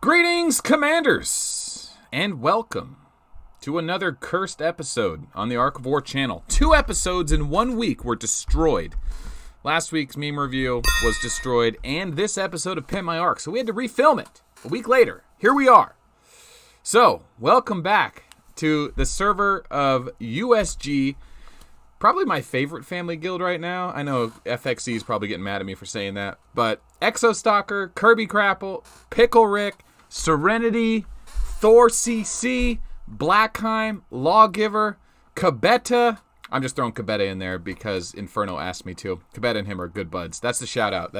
Greetings, Commanders, and welcome to another cursed episode on the Ark of War channel. 2 episodes in 1 week were destroyed. Last week's meme review was destroyed, and this episode of Pimp My Ark, so we had to refilm it. A week later, here we are. So, welcome back to the server of USG, probably my favorite family guild right now. I know FXC is probably getting mad at me for saying that, but Exostalker, Kirby Crapple, Pickle Rick, Serenity, Thor CC, Blackheim, Lawgiver, Kabeta. I'm just throwing Kabeta in there because Inferno asked me to. Kabeta and him are good buds. That's the shout out.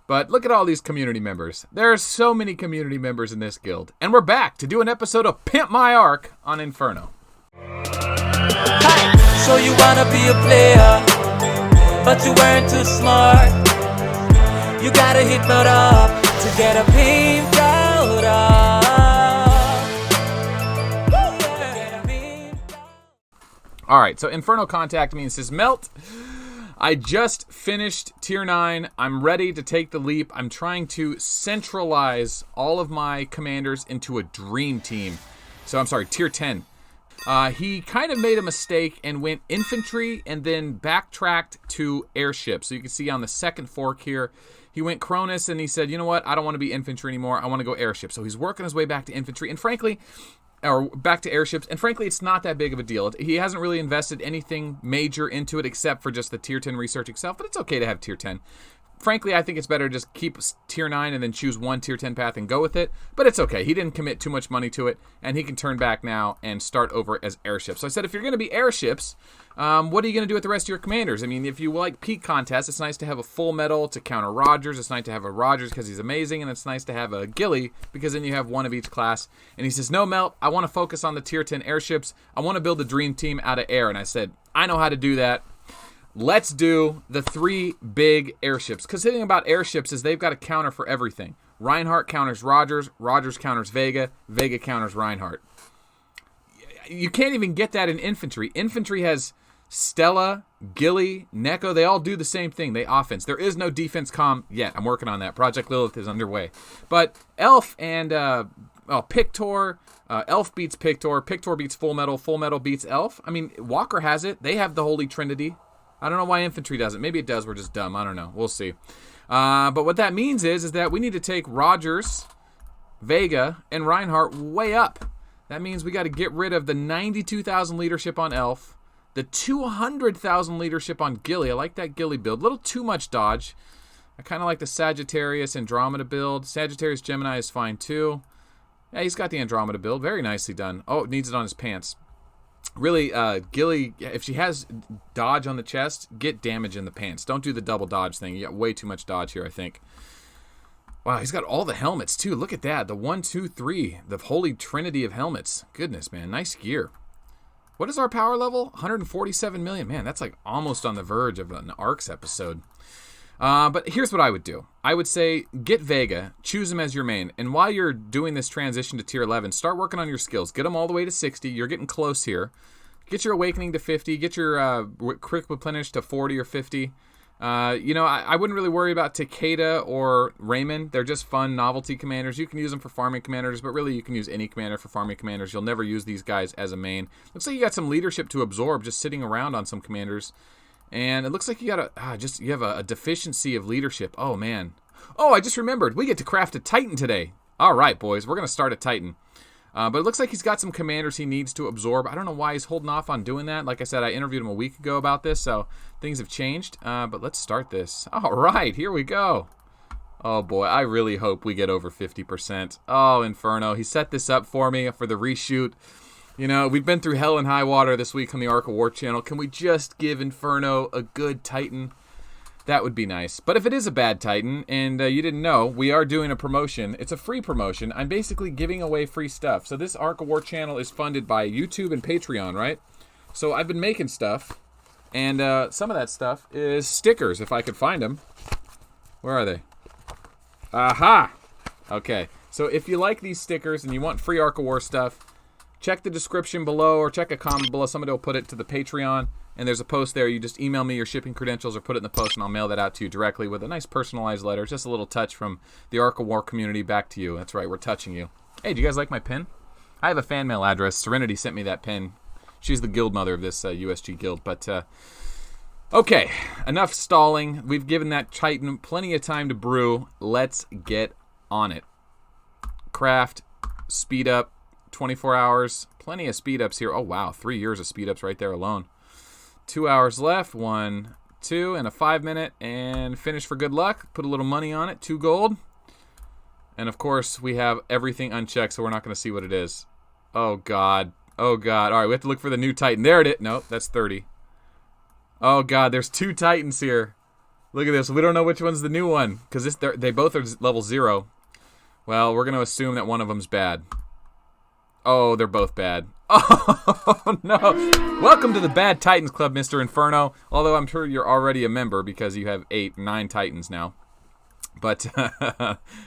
But look at all these community members. There are so many community members in this guild. And we're back to do an episode of Pimp My Ark on Inferno. So you wanna be a player, but you weren't too smart. You gotta hit Melt up to get a Pimp out. Alright, so Inferno contacted me and says, Melt, I just finished Tier 9. I'm ready to take the leap. I'm trying to centralize all of my commanders into a dream team. So I'm sorry, Tier 10. He kind of made a mistake and went infantry and then backtracked to airships. So you can see on the second fork here, he went Cronus and he said, you know what, I don't want to be infantry anymore. I want to go airship. So he's working his way back to infantry. And frankly, or back to airships, and frankly, it's not that big of a deal. He hasn't really invested anything major into it except for just the Tier 10 research itself, but it's okay to have Tier 10. Frankly, I think it's better to just keep Tier 9 and then choose one Tier 10 path and go with it, but it's okay. He didn't commit too much money to it, and he can turn back now and start over as airships. So I said, if you're going to be airships, what are you going to do with the rest of your commanders? I mean, if you like peak contests, it's nice to have a full metal to counter Rogers. It's nice to have a Rogers because he's amazing, and it's nice to have a Gilly because then you have one of each class. And he says, no, Melt, I want to focus on the Tier 10 airships. I want to build a dream team out of air. And I said, I know how to do that. Let's do the 3 big airships. Because the thing about airships is they've got a counter for everything. Reinhardt counters Rogers. Rogers counters Vega. Vega counters Reinhardt. You can't even get that in infantry. Infantry has Stella, Gilly, Neko. They all do the same thing. They offense. There is no defense comm yet. I'm working on that. Project Lilith is underway. But Elf and Pictor. Elf beats Pictor. Pictor beats Full Metal beats Elf. I mean, Walker has it. They have the Holy Trinity. I don't know why infantry doesn't. Maybe it does. We're just dumb. I don't know. We'll see. But what that means is that we need to take Rogers, Vega, and Reinhardt way up. That means we got to get rid of the 92,000 leadership on Elf, the 200,000 leadership on Gilly. I like that Gilly build. A little too much dodge. I kind of like the Sagittarius Andromeda build. Sagittarius Gemini is fine too. Yeah, he's got the Andromeda build. Very nicely done. Oh, it needs it on his pants. Really, Gilly, if she has dodge on the chest, get damage in the pants. Don't do the double dodge thing. You got way too much dodge here, I think. Wow, he's got all the helmets, too. Look at that. The 1, 2, 3. The holy trinity of helmets. Goodness, man. Nice gear. What is our power level? 147 million. Man, that's like almost on the verge of an ARCS episode. But here's what I would do. I would say get Vega, choose him as your main, and while you're doing this transition to Tier 11, start working on your skills. Get them all the way to 60. You're getting close here. Get your Awakening to 50. Get your Quick Replenish to 40 or 50. I wouldn't really worry about Takeda or Raymond. They're just fun novelty commanders. You can use them for farming commanders, but really you can use any commander for farming commanders. You'll never use these guys as a main. Looks like you got some leadership to absorb just sitting around on some commanders. And it looks like you got you have a deficiency of leadership. Oh, man. Oh, I just remembered. We get to craft a Titan today. All right, boys. We're going to start a Titan. But it looks like he's got some commanders he needs to absorb. I don't know why he's holding off on doing that. Like I said, I interviewed him a week ago about this, so things have changed. But let's start this. All right, here we go. Oh, boy. I really hope we get over 50%. Oh, Inferno. He set this up for me for the reshoot. You know, we've been through hell and high water this week on the Ark of War channel. Can we just give Inferno a good Titan? That would be nice. But if it is a bad Titan, and you didn't know, we are doing a promotion. It's a free promotion. I'm basically giving away free stuff. So this Ark of War channel is funded by YouTube and Patreon, right? So I've been making stuff, and some of that stuff is stickers, if I could find them. Where are they? Aha! Okay, so if you like these stickers and you want free Ark of War stuff, check the description below or check a comment below. Somebody will put it to the Patreon. and there's a post there. You just email me your shipping credentials or put it in the post, and I'll mail that out to you directly with a nice personalized letter. Just a little touch from the Ark of War community back to you. That's right, we're touching you. Hey, do you guys like my pin? I have a fan mail address. Serenity sent me that pin. She's the guild mother of this USG guild. But, okay, enough stalling. We've given that Titan plenty of time to brew. Let's get on it. Craft, speed up, 24 hours. Plenty of speed ups here. Oh, wow, 3 years of speed ups right there alone. 2 hours left. 1, 2, and a 5 minute. And finish for good luck. Put a little money on it. 2 gold. And, of course, we have everything unchecked, so we're not going to see what it is. Oh, God. Oh, God. All right, we have to look for the new Titan. There it is. Nope, that's 30. Oh, God, there's 2 Titans here. Look at this. We don't know which one's the new one because they both are level 0. Well, we're going to assume that one of them's bad. Oh, they're both bad. Oh, no. Welcome to the Bad Titans Club, Mr. Inferno. Although I'm sure you're already a member because you have 9 Titans now. But,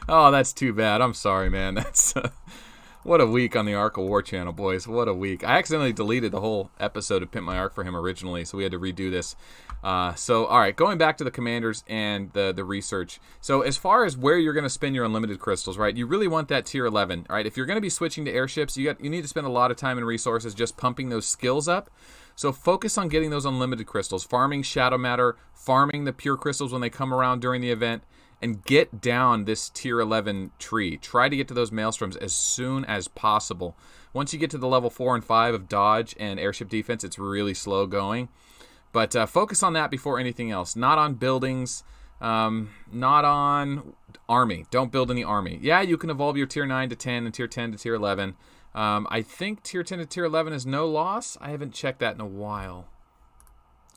oh, that's too bad. I'm sorry, man. That's what a week on the Ark of War channel, boys. What a week. I accidentally deleted the whole episode of Pimp My Ark for him originally, so we had to redo this. So, all right, going back to the commanders and the research. So, as far as where you're going to spend your unlimited crystals, right, you really want that tier 11, right? If you're going to be switching to airships, you need to spend a lot of time and resources just pumping those skills up. So, focus on getting those unlimited crystals, farming shadow matter, farming the pure crystals when they come around during the event, and get down this tier 11 tree. Try to get to those maelstroms as soon as possible. Once you get to the level 4 and 5 of dodge and airship defense, it's really slow going. But focus on that before anything else. Not on buildings, not on army. Don't build any army. Yeah, you can evolve your tier 9 to 10 and tier 10 to tier 11. I think tier 10 to tier 11 is no loss. I haven't checked that in a while.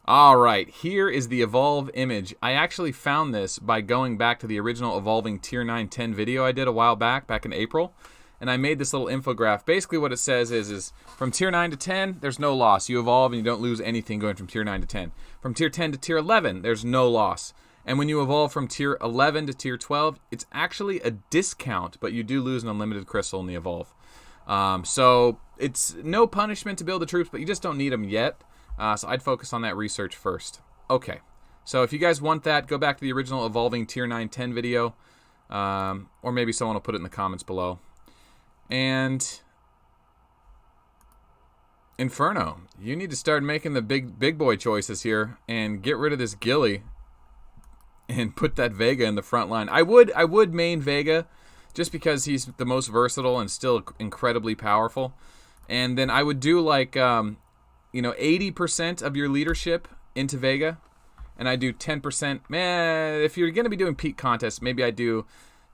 All right, here is the evolve image. I actually found this by going back to the original evolving tier 9-10 video I did a while back in April. And I made this little infograph. Basically what it says is from tier 9 to 10, there's no loss. You evolve and you don't lose anything going from tier 9 to 10. From tier 10 to tier 11, there's no loss. And when you evolve from tier 11 to tier 12, it's actually a discount, but you do lose an unlimited crystal in the evolve. So it's no punishment to build the troops, but you just don't need them yet. So I'd focus on that research first. Okay, so if you guys want that, go back to the original evolving tier 9-10 video, or maybe someone will put it in the comments below. And Inferno, you need to start making the big boy choices here and get rid of this Gilly and put that Vega in the front line. I would main Vega just because he's the most versatile and still incredibly powerful. And then I would do like 80% of your leadership into Vega, and I do 10%. Man, if you're going to be doing peak contests, maybe I do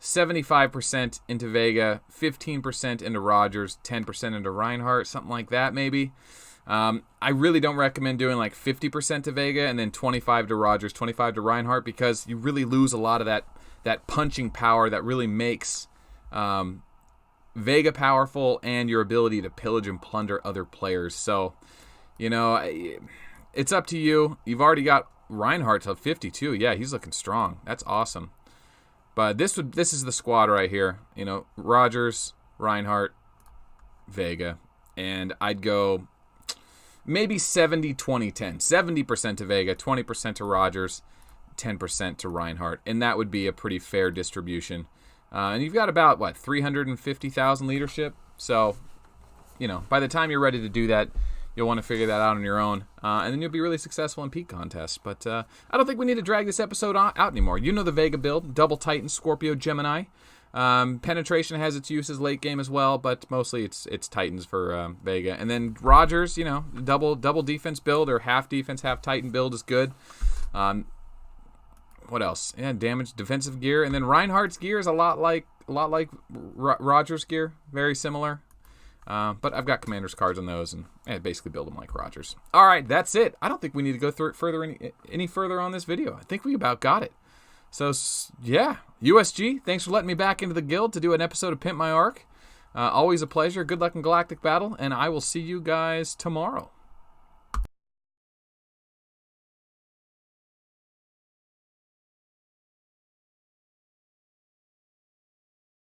75% into Vega, 15% into Rogers, 10% into Reinhardt, something like that maybe. I really don't recommend doing like 50% to Vega and then 25 to Rogers, 25 to Reinhardt, because you really lose a lot of that punching power that really makes Vega powerful and your ability to pillage and plunder other players. So, it's up to you. You've already got Reinhardt to 52. Yeah, he's looking strong. That's awesome. But this is the squad right here. Rogers, Reinhardt, Vega. And I'd go maybe 70-20-10. 70% to Vega, 20% to Rogers, 10% to Reinhardt. And that would be a pretty fair distribution. And you've got about, 350,000 leadership. So, by the time you're ready to do that, you'll want to figure that out on your own, and then you'll be really successful in peak contests. But I don't think we need to drag this episode out anymore. You know the Vega build, double Titan, Scorpio, Gemini. Penetration has its uses late game as well, but mostly it's Titans for Vega. And then Rogers, double defense build or half defense, half Titan build is good. What else? Yeah, damage, defensive gear, and then Reinhardt's gear is a lot like Rogers' gear, very similar. But I've got Commander's cards on those, and I basically build them like Rogers. All right, that's it. I don't think we need to go through it any further on this video. I think we about got it. So, yeah, USG, thanks for letting me back into the guild to do an episode of Pimp My Ark. Always a pleasure. Good luck in Galactic Battle, and I will see you guys tomorrow.